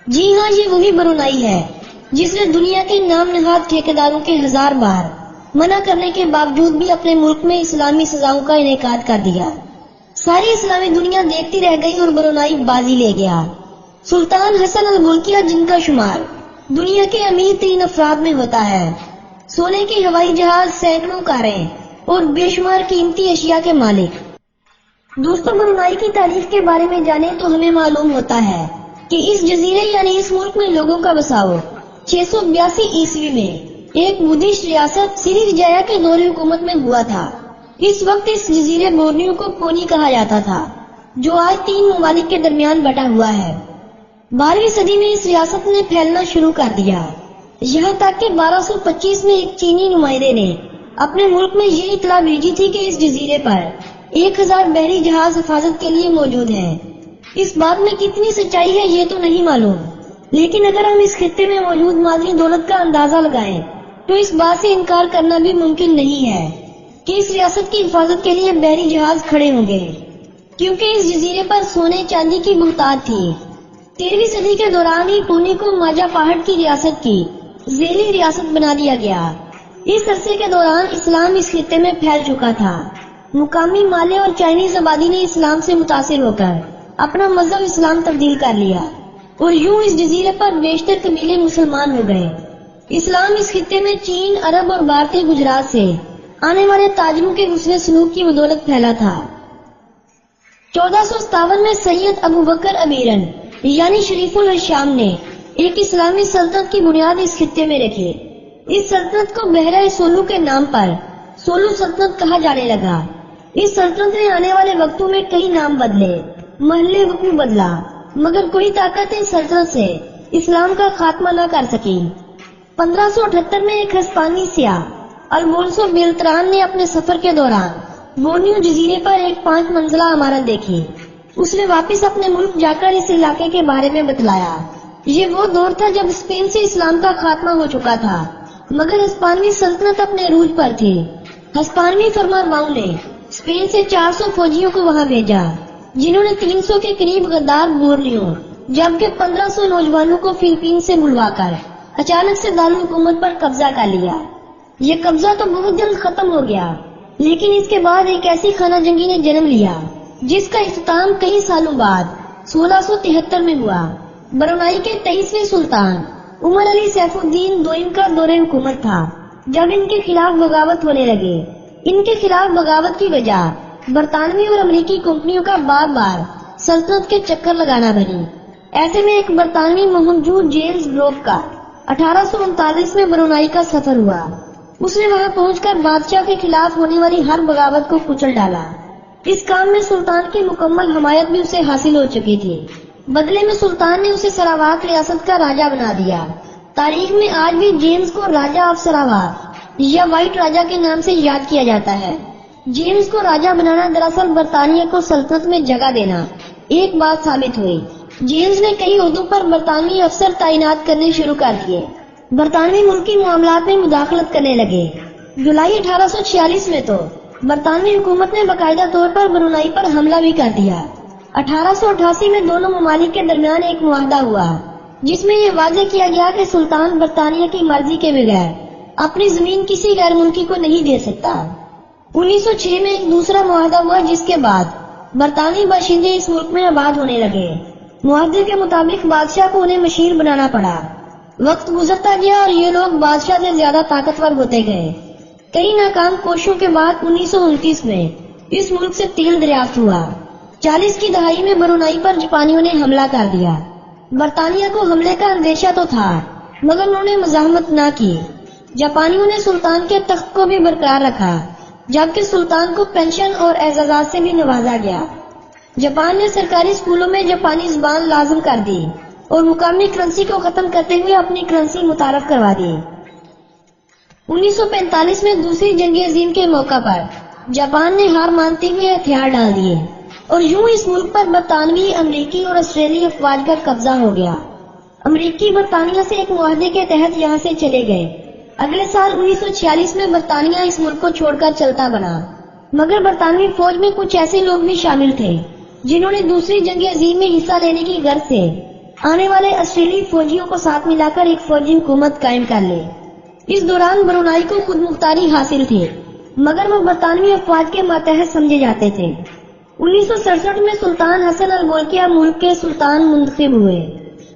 جی ہاں، یہ وہی برونائی ہے جس نے دنیا کے نام نہاد ٹھیکیداروں کے 1000 بار منع کرنے کے باوجود بھی اپنے ملک میں اسلامی سزاؤں کا انعقاد کر دیا۔ ساری اسلامی دنیا دیکھتی رہ گئی اور برونائی بازی لے گیا۔ سلطان حسن البلقیہ، جن کا شمار دنیا کے امیر ترین افراد میں ہوتا ہے، سونے کے ہوائی جہاز، سینکڑوں کاریں اور بے شمار قیمتی اشیاء کے مالک۔ دوستوں، برونائی کی تاریخ کے بارے میں جانیں تو ہمیں معلوم ہوتا ہے کہ اس جزیرے یعنی اس ملک میں لوگوں کا بساؤ 682 عیسوی میں ایک بدھسٹ ریاست سری وجایا کے دور حکومت میں ہوا تھا۔ اس وقت اس جزیرے بورنیو کو پونی کہا جاتا تھا، جو آج 3 ممالک کے درمیان بٹا ہوا ہے۔ 12ویں صدی میں اس ریاست نے پھیلنا شروع کر دیا، یہاں تک کہ 1225 میں ایک چینی نمائندے نے اپنے ملک میں یہ اطلاع بھیجی تھی کہ اس جزیرے پر 1000 بحری جہاز حفاظت کے لیے موجود ہیں۔ اس بات میں کتنی سچائی ہے یہ تو نہیں معلوم، لیکن اگر ہم اس خطے میں موجود معدنی دولت کا اندازہ لگائیں تو اس بات سے انکار کرنا بھی ممکن نہیں ہے کہ اس ریاست کی حفاظت کے لیے بحری جہاز کھڑے ہوں گے، کیونکہ اس جزیرے پر سونے چاندی کی بہتات تھی۔ 13ویں صدی کے دوران ہی پونی کو ماجا پہاڑ کی ریاست کی ذیلی ریاست بنا دیا گیا۔ اس عرصے کے دوران اسلام اس خطے میں پھیل چکا تھا۔ مقامی مالے اور چائنیز آبادی نے اسلام سے متاثر ہو کر اپنا مذہب اسلام تبدیل کر لیا، اور یوں اس جزیرے پر بیشتر قبیلے مسلمان ہو گئے۔ اسلام اس خطے میں چین، عرب اور بھارتی گجرات سے آنے والے تاجروں کے حسن سلوک کی بدولت پھیلا تھا۔ 1457 میں سید ابو بکر امیرن یعنی شریف الشام نے ایک اسلامی سلطنت کی بنیاد اس خطے میں رکھی۔ اس سلطنت کو بحیرہ سولو کے نام پر سولو سلطنت کہا جانے لگا۔ اس سلطنت نے آنے والے وقتوں میں کئی نام بدلے، محلے وقوع بدلا، مگر کوئی طاقت اس سلطنت سے اسلام کا خاتمہ نہ کر سکی۔ 1578 میں ایک ہسپانوی سیاح الفونسو بیلتران نے اپنے سفر کے دوران بورنیو جزیرے پر ایک 5 منزلہ عمارت دیکھی۔ اس نے واپس اپنے ملک جا کر اس علاقے کے بارے میں بتلایا۔ یہ وہ دور تھا جب اسپین سے اسلام کا خاتمہ ہو چکا تھا، مگر ہسپانوی سلطنت اپنے عروج پر تھی۔ ہسپانوی فرمانرواؤں نے اسپین سے 400 فوجیوں کو وہاں بھیجا، جنہوں نے 300 کے قریب غدار بورنیو جبکہ 1500 نوجوانوں کو فلپین سے بلوا کر اچانک سے دارالحکومت پر قبضہ کر لیا۔ یہ قبضہ تو بہت جلد ختم ہو گیا، لیکن اس کے بعد ایک ایسی خانہ جنگی نے جنم لیا جس کا اختتام کئی سالوں بعد 1673 میں ہوا۔ برونائی کے 23ویں سلطان عمر علی سیف الدین دوئم کا دور حکومت تھا جب ان کے خلاف بغاوت ہونے لگے۔ ان کے خلاف بغاوت کی وجہ برطانوی اور امریکی کمپنیوں کا بار بار سلطنت کے چکر لگانا بنی۔ ایسے میں ایک برطانوی مہمجور جیمز بروک کا 1839 میں برونائی کا سفر ہوا۔ اس نے وہاں پہنچ کر بادشاہ کے خلاف ہونے والی ہر بغاوت کو کچل ڈالا۔ اس کام میں سلطان کی مکمل حمایت بھی اسے حاصل ہو چکی تھی۔ بدلے میں سلطان نے اسے سراواک ریاست کا راجہ بنا دیا۔ تاریخ میں آج بھی جیمز کو راجہ آف سراواک یا وائٹ راجہ کے نام سے یاد کیا جاتا ہے۔ جیمز کو راجہ بنانا دراصل برطانیہ کو سلطنت میں جگہ دینا ایک بات ثابت ہوئی۔ جیمز نے کئی عہدوں پر برطانوی افسر تعینات کرنے شروع کر دیے۔ برطانوی ملکی معاملات میں مداخلت کرنے لگے۔ جولائی 1846 میں تو برطانوی حکومت نے باقاعدہ طور پر برونائی پر حملہ بھی کر دیا۔ 1888 میں دونوں ممالک کے درمیان ایک معاہدہ ہوا جس میں یہ واضح کیا گیا کہ سلطان برطانیہ کی مرضی کے بغیر اپنی زمین کسی غیر ملکی کو نہیں دے سکتا۔ 1906 میں ایک دوسرا معاہدہ ہوا جس کے بعد برطانوی باشندے اس ملک میں آباد ہونے لگے۔ معاہدے کے مطابق بادشاہ کو انہیں مشیر بنانا پڑا۔ وقت گزرتا گیا اور یہ لوگ بادشاہ سے زیادہ طاقتور ہوتے گئے۔ کئی ناکام کوششوں کے بعد 1929 میں اس ملک سے تیل دریافت ہوا۔ 40 کی دہائی میں برونائی پر جاپانیوں نے حملہ کر دیا۔ برطانیہ کو حملے کا اندیشہ تو تھا، مگر انہوں نے مزاحمت نہ کی۔ جاپانیوں نے سلطان کے تخت کو بھی برقرار رکھا، جبکہ سلطان کو پینشن اور اعزازات سے بھی نوازا گیا۔ جاپان نے سرکاری اسکولوں میں جاپانی زبان لازم کر دی اور مقامی کرنسی کو ختم کرتے ہوئے اپنی کرنسی متعارف کروا دی۔ 1945 میں دوسری جنگ عظیم کے موقع پر جاپان نے ہار مانتے ہوئے ہتھیار ڈال دیے اور یوں اس ملک پر برطانوی، امریکی اور آسٹریلی افواج کا قبضہ ہو گیا۔ امریکی برطانیہ سے ایک معاہدے کے تحت یہاں سے چلے گئے۔ اگلے سال 1946 میں برطانیہ اس ملک کو چھوڑ کر چلتا بنا، مگر برطانوی فوج میں کچھ ایسے لوگ بھی شامل تھے جنہوں نے دوسری جنگ عظیم میں حصہ لینے کی غرض سے آنے والے آسٹریلوی فوجیوں کو ساتھ ملا کر ایک فوجی حکومت قائم کر لی۔ اس دوران برونائی کو خود مختاری حاصل تھی، مگر وہ برطانوی افواج کے ماتحت سمجھے جاتے تھے۔ 1967 میں سلطان حسن البولکیہ ملک کے سلطان منتخب ہوئے۔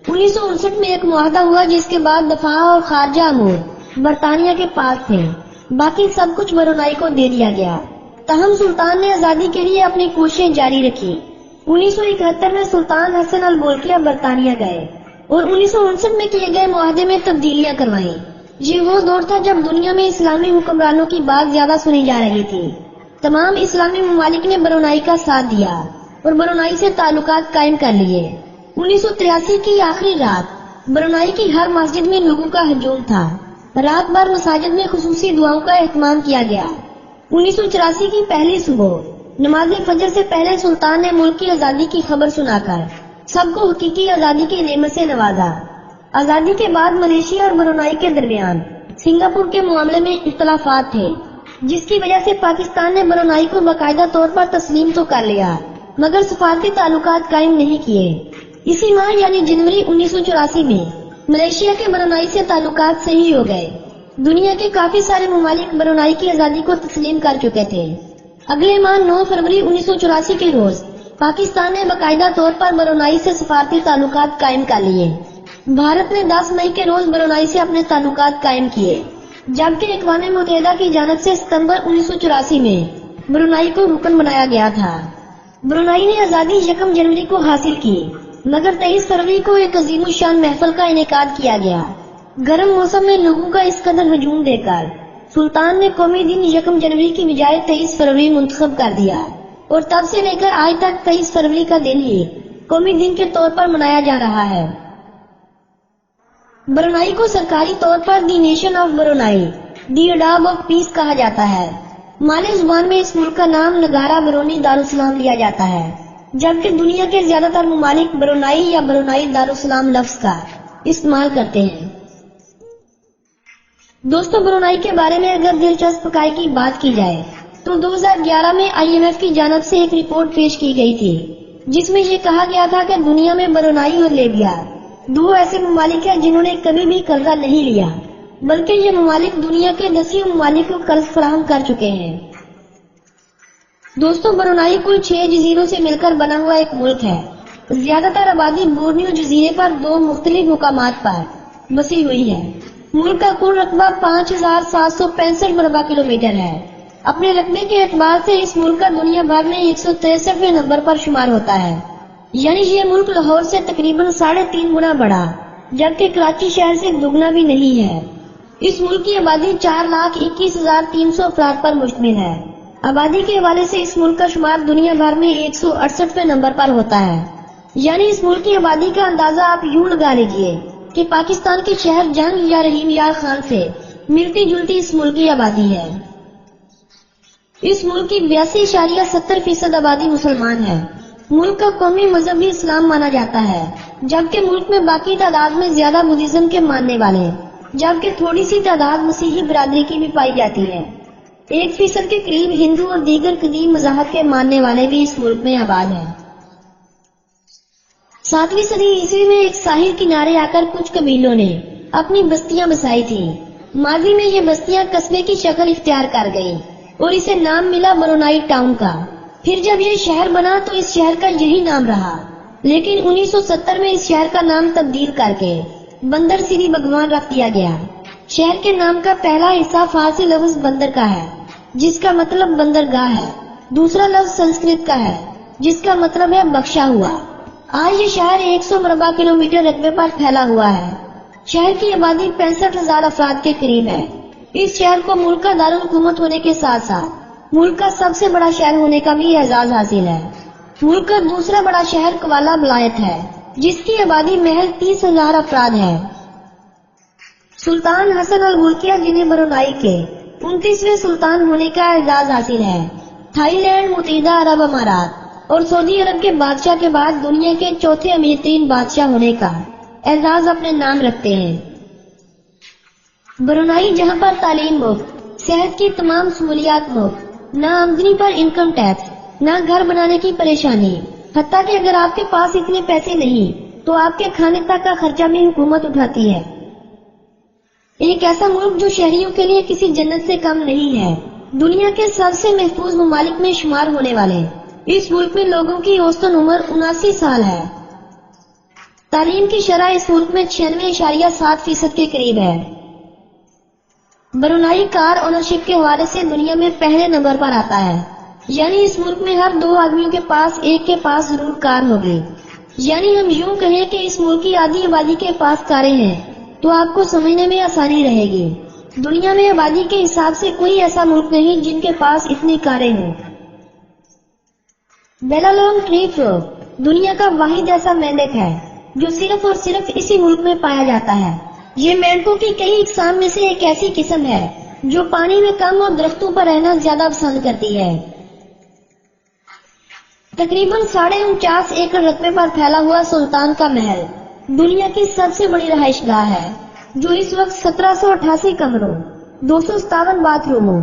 1959 میں ایک معاہدہ ہوا جس کے بعد دفاع اور خارجہ امور برطانیہ کے پاس تھے، باقی سب کچھ برونائی کو دے دیا گیا۔ تاہم سلطان نے آزادی کے لیے اپنی کوششیں جاری رکھی۔ 1971 میں سلطان حسن البولکیہ برطانیہ گئے اور 1959 میں کیے گئے معاہدے میں تبدیلیاں کروائیں۔ یہ وہ دور تھا جب دنیا میں اسلامی حکمرانوں کی بات زیادہ سنی جا رہی تھی۔ تمام اسلامی ممالک نے برونائی کا ساتھ دیا اور برونائی سے تعلقات قائم کر لیے۔ 1983 کی آخری رات برونائی کی ہر مسجد میں لوگوں کا ہجوم تھا۔ رات بھر مساجد میں خصوصی دعاؤں کا اہتمام کیا گیا۔ 1984 کی پہلی صبح نماز فجر سے پہلے سلطان نے ملک کی آزادی کی خبر سنا کر سب کو حقیقی آزادی کی نعمت سے نوازا۔ آزادی کے بعد ملیشیا اور برونائی کے درمیان سنگاپور کے معاملے میں اختلافات تھے، جس کی وجہ سے پاکستان نے برونائی کو باقاعدہ طور پر تسلیم تو کر لیا مگر سفارتی تعلقات قائم نہیں کیے۔ اسی ماہ یعنی جنوری 1984 میں ملیشیا کے برونائی سے تعلقات صحیح ہو گئے۔ دنیا کے کافی سارے ممالک برونائی کی آزادی کو تسلیم کر چکے تھے۔ اگلے ماہ 9 فروری 1984 کے روز پاکستان نے باقاعدہ طور پر برونائی سے سفارتی تعلقات قائم کر لیے۔ بھارت نے 10 مئی کے روز برونائی سے اپنے تعلقات قائم کیے، جبکہ اقوام متحدہ کی جانب سے ستمبر 1984 میں برونائی کو رکن بنایا گیا تھا۔ برونائی نے آزادی 1 جنوری کو حاصل کی، مگر 23 فروری کو ایک عظیم الشان محفل کا انعقاد کیا گیا۔ گرم موسم میں لوگوں کا اس قدر ہجوم دے کر سلطان نے قومی دن 1 جنوری کی بجائے 23 فروری منتخب کر دیا اور تب سے لے کر آج تک 23 فروری کا دن ہی قومی دن کے طور پر منایا جا رہا ہے۔ برونائی کو سرکاری طور پر the nation of Brunei, the اڈاب آف پیس کہا جاتا ہے۔ مالی زبان میں اس ملک کا نام نگارا برونی دارالسلام لیا جاتا ہے، جبکہ دنیا کے زیادہ تر ممالک برونائی یا برونائی دارالسلام لفظ کا استعمال کرتے ہیں۔ دوستو، برونائی کے بارے میں اگر دلچسپ حقائق کی بات کی جائے تو 2011 میں IMF کی جانب سے ایک رپورٹ پیش کی گئی تھی، جس میں یہ کہا گیا تھا کہ دنیا میں برونائی اور لیبیا 2 ایسے ممالک ہیں جنہوں نے کبھی بھی قرضہ نہیں لیا، بلکہ یہ ممالک دنیا کے 10 ممالک کو قرض فراہم کر چکے ہیں۔ دوستو، برونائی کل 6 جزیروں سے مل کر بنا ہوا ایک ملک ہے۔ زیادہ تر آبادی بورنیو جزیرے پر 2 مختلف مقامات پر بسی ہوئی ہے۔ ملک کا کل رقبہ 5765 مربع کلومیٹر ہے۔ اپنے رقبے کے اعتبار سے اس ملک کا دنیا بھر میں 163ویں نمبر پر شمار ہوتا ہے، یعنی یہ ملک لاہور سے تقریباً 3.5 گنا بڑا، جبکہ کراچی شہر سے دگنا بھی نہیں ہے۔ اس ملک کی آبادی 4,21,300 افراد پر مشتمل ہے۔ آبادی کے حوالے سے اس ملک کا شمار دنیا بھر میں 168ویں نمبر پر ہوتا ہے، یعنی اس ملک کی آبادی کا اندازہ آپ یوں لگا لیجئے کہ پاکستان کے شہر جنگ یا رحیم یار خان سے ملتی جلتی اس ملک کی آبادی ہے۔ اس ملک کی 82.70% آبادی مسلمان ہے۔ ملک کا قومی مذہب بھی اسلام مانا جاتا ہے، جبکہ ملک میں باقی تعداد میں زیادہ بدھزم کے ماننے والے، جبکہ تھوڑی سی تعداد مسیحی برادری کی بھی پائی جاتی ہے۔ 1% کے قریب ہندو اور دیگر قدیم مذاہب کے ماننے والے بھی اس ملک میں آباد ہیں۔ 7ویں صدی عیسوی میں ایک ساحل کنارے آ کر کچھ قبیلوں نے اپنی بستیاں بسائی تھیں۔ ماضی میں یہ بستیاں قصبے کی شکل اختیار کر گئیں اور اسے نام ملا برونائی ٹاؤن کا۔ پھر جب یہ شہر بنا تو اس شہر کا یہی نام رہا، لیکن 1970 میں اس شہر کا نام تبدیل کر کے بندر سری بھگوان رکھ دیا گیا۔ شہر کے نام کا پہلا حصہ فارسی لفظ بندر کا ہے، جس کا مطلب بندرگاہ ہے۔ دوسرا لفظ سنسکرت کا ہے، جس کا مطلب ہے بخشا ہوا۔ آج یہ شہر 100 مربع کلومیٹر رقبے پر پھیلا ہوا ہے۔ شہر کی آبادی 65,000 افراد کے قریب ہے۔ اس شہر کو ملک کا دارالحکومت ہونے کے ساتھ ساتھ ملک کا سب سے بڑا شہر ہونے کا بھی اعزاز حاصل ہے۔ ملک کا دوسرا بڑا شہر کوالا ولایت ہے، جس کی آبادی محض 30,000 افراد ہے۔ سلطان حسن البولکیہ جنہیں برونائی کے 29ویں سلطان ہونے کا اعزاز حاصل ہے، تھائی لینڈ، متحدہ عرب امارات اور سعودی عرب کے بادشاہ کے بعد دنیا کے چوتھے امیر ترین بادشاہ ہونے کا اعزاز اپنے نام رکھتے ہیں۔ برونائی جہاں پر تعلیم مفت، صحت کی تمام سہولیات مفت، نہ آمدنی پر انکم ٹیکس، نہ گھر بنانے کی پریشانی، حتیٰ کہ اگر آپ کے پاس اتنے پیسے نہیں تو آپ کے کھانے تک کا خرچہ بھی حکومت اٹھاتی ہے۔ ایک ایسا ملک جو شہریوں کے لیے کسی جنت سے کم نہیں ہے، دنیا کے سب سے محفوظ ممالک میں شمار ہونے والے اس ملک میں لوگوں کی اوسطن عمر 79 سال ہے۔ تعلیم کی شرح اس ملک میں 96.7% کے قریب ہے۔ برونائی کار اونرشپ کے حوالے سے دنیا میں پہلے نمبر پر آتا ہے، یعنی اس ملک میں ہر 2 آدمیوں کے پاس ایک کے پاس ضرور کار ہوگی۔ یعنی ہم یوں کہیں کہ اس ملک کی آدھی آبادی کے پاس کاریں ہیں، تو آپ کو سمجھنے میں آسانی رہے گی۔ دنیا میں آبادی کے حساب سے کوئی ایسا ملک نہیں جن کے پاس اتنی کاریں ہوں۔ بیلالونگ ٹری فروگ دنیا کا واحد ایسا مینڈک ہے جو صرف اور صرف اسی ملک میں پایا جاتا ہے۔ یہ مینڈکوں کی کئی اقسام میں سے ایک ایسی قسم ہے جو پانی میں کم اور درختوں پر رہنا زیادہ پسند کرتی ہے۔ تقریباً 49.5 ایکڑ رقبے پر پھیلا ہوا سلطان کا محل دنیا کی سب سے بڑی رہائش گاہ ہے، جو اس وقت 1788 کمروں، 257 باتھ روموں،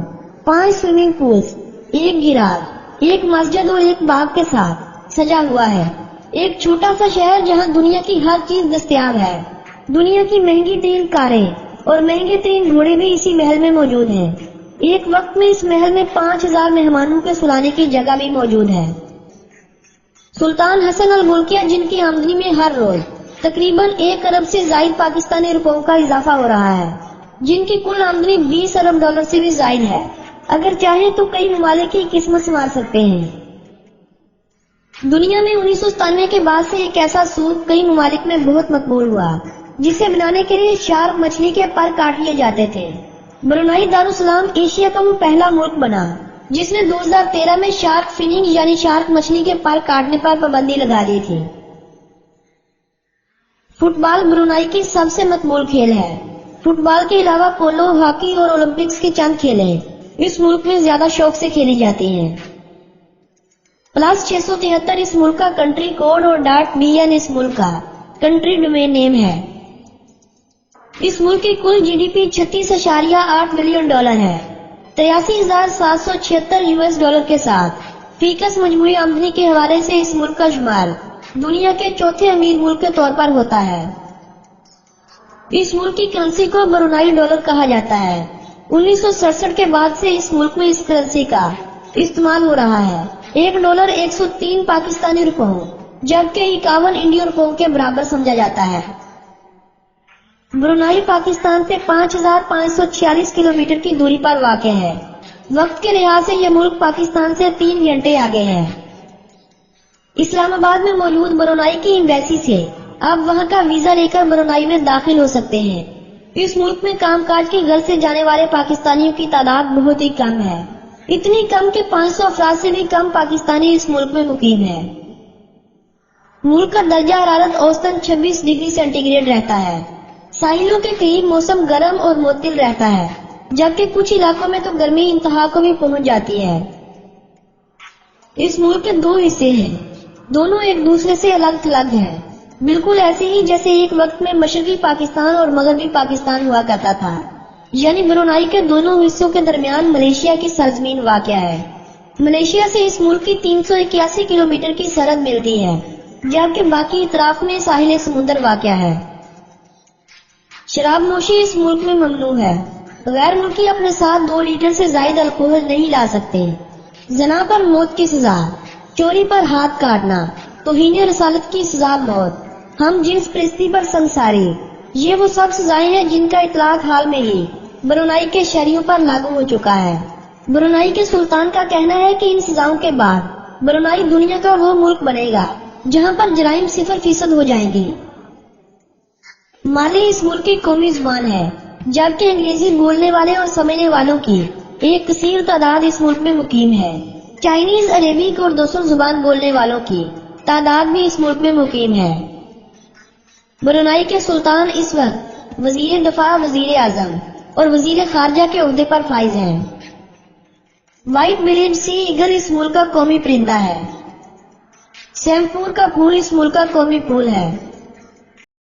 5 سوئمنگ پولز، 1 گراج، 1 مسجد اور 1 باغ کے ساتھ سجا ہوا ہے۔ ایک چھوٹا سا شہر جہاں دنیا کی ہر چیز دستیاب ہے۔ دنیا کی مہنگی ترین کاریں اور مہنگے ترین گھوڑے بھی اسی محل میں موجود ہیں۔ ایک وقت میں اس محل میں 5000 مہمانوں کے سلانے کی جگہ بھی موجود ہے۔ سلطان حسن الملکیہ، جن کی آمدنی میں ہر روز تقریباً 1 ارب سے زائد پاکستانی روپوں کا اضافہ ہو رہا ہے، جن کی کل آمدنی 20 ارب ڈالر سے بھی زائد ہے، اگر چاہیں تو کئی ممالک کی قسمت سنوار سکتے ہیں۔ دنیا میں 1997 کے بعد سے ایک ایسا سوپ کئی ممالک میں بہت مقبول ہوا، جسے بنانے کے لیے شارک مچھلی کے پر کاٹ لیے جاتے تھے۔ برونائی دارالسلام ایشیا کا وہ پہلا ملک بنا جس نے 2013 میں شارک فننگ یعنی شارک مچھلی کے پر کاٹنے پر پابندی لگا دی تھی۔ فٹ بال برونائی کی سب سے مقبول کھیل ہے۔ فٹ بال کے علاوہ پولو، ہاکی اور اولمپکس کے چند کھیلیں اس ملک میں زیادہ شوق سے کھیلی جاتی ہیں۔ +673 اس ملک کا کنٹری کوڈ اور .bn اس ملک کا کنٹری ڈومین نیم ہے۔ اس ملک کی کل GDP 36.8 بلین ڈالر ہے، 83,776 US ڈالر کے ساتھ۔ فیکس مجموعی آمدنی کے حوالے سے اس ملک کا شمار دنیا کے چوتھے امیر ملک کے طور پر ہوتا ہے۔ اس ملک کی کرنسی کو برونائی ڈالر کہا جاتا ہے۔ 1967 کے بعد سے اس ملک میں اس کرنسی کا استعمال ہو رہا ہے۔ 1 ڈالر 103 پاکستانی روپوں جبکہ 51 انڈین روپوں کے برابر سمجھا جاتا ہے۔ برونائی پاکستان سے 5546 کلومیٹر کی دوری پر واقع ہے۔ وقت کے لحاظ سے یہ ملک پاکستان سے 3 گھنٹے آگے ہے۔ اسلام آباد میں موجود برونائی کی ایمبیسی سے آپ وہاں کا ویزا لے کر برونائی میں داخل ہو سکتے ہیں۔ اس ملک میں کام کاج کی غرض سے جانے والے پاکستانیوں کی تعداد بہت ہی کم ہے، اتنی کم کہ 500 افراد سے بھی کم پاکستانی اس ملک میں مقیم ہے۔ ملک کا درجہ حرارت اوسطاً 26 ڈگری سینٹی گریڈ رہتا ہے۔ ساحلوں کے قریب موسم گرم اور معتدل رہتا ہے، جبکہ کچھ علاقوں میں تو گرمی انتہا کو بھی پہنچ جاتی ہے۔ اس ملک کے 2 حصے ہیں، دونوں ایک دوسرے سے الگ تھلگ ہیں، بالکل ایسے ہی جیسے ایک وقت میں مشرقی پاکستان اور مغربی پاکستان ہوا کرتا تھا۔ یعنی برونائی کے دونوں حصوں کے درمیان ملیشیا کی سرزمین واقع ہے۔ ملیشیا سے اس ملک کی 381 کلومیٹر کی سرحد ملتی ہے، جبکہ باقی اطراف میں ساحل سمندر واقع ہے۔ شراب نوشی اس ملک میں ممنوع ہے۔ غیر ملکی اپنے ساتھ 2 لیٹر سے زائد الکوہل نہیں لا سکتے۔ زنا پر موت کی سزا، چوری پر ہاتھ کاٹنا، توہین رسالت کی سزا موت، ہم جنس پرستی پر سنساری، یہ وہ سب سزائیں ہیں جن کا اطلاق حال میں ہی برونائی کے شہریوں پر لاگو ہو چکا ہے۔ برونائی کے سلطان کا کہنا ہے کہ ان سزاؤں کے بعد برونائی دنیا کا وہ ملک بنے گا جہاں پر جرائم 0% ہو جائیں گی۔ مالی اس ملک کی قومی زبان ہے، جبکہ انگریزی بولنے والے اور سمجھنے والوں کی ایک کثیر تعداد اس ملک میں مقیم ہے۔ چائنیز، عربک اور دوسروں زبان بولنے والوں کی تعداد بھی اس ملک میں مقیم ہے۔ برونائی کے سلطان اس وقت وزیر دفاع، وزیر اعظم اور وزیر خارجہ کے عہدے پر فائز ہیں۔ وائٹ بلیڈ سی ایگل اس ملک کا قومی پرندہ ہے۔ سیمپور کا پھول اس ملک کا قومی پھول ہے۔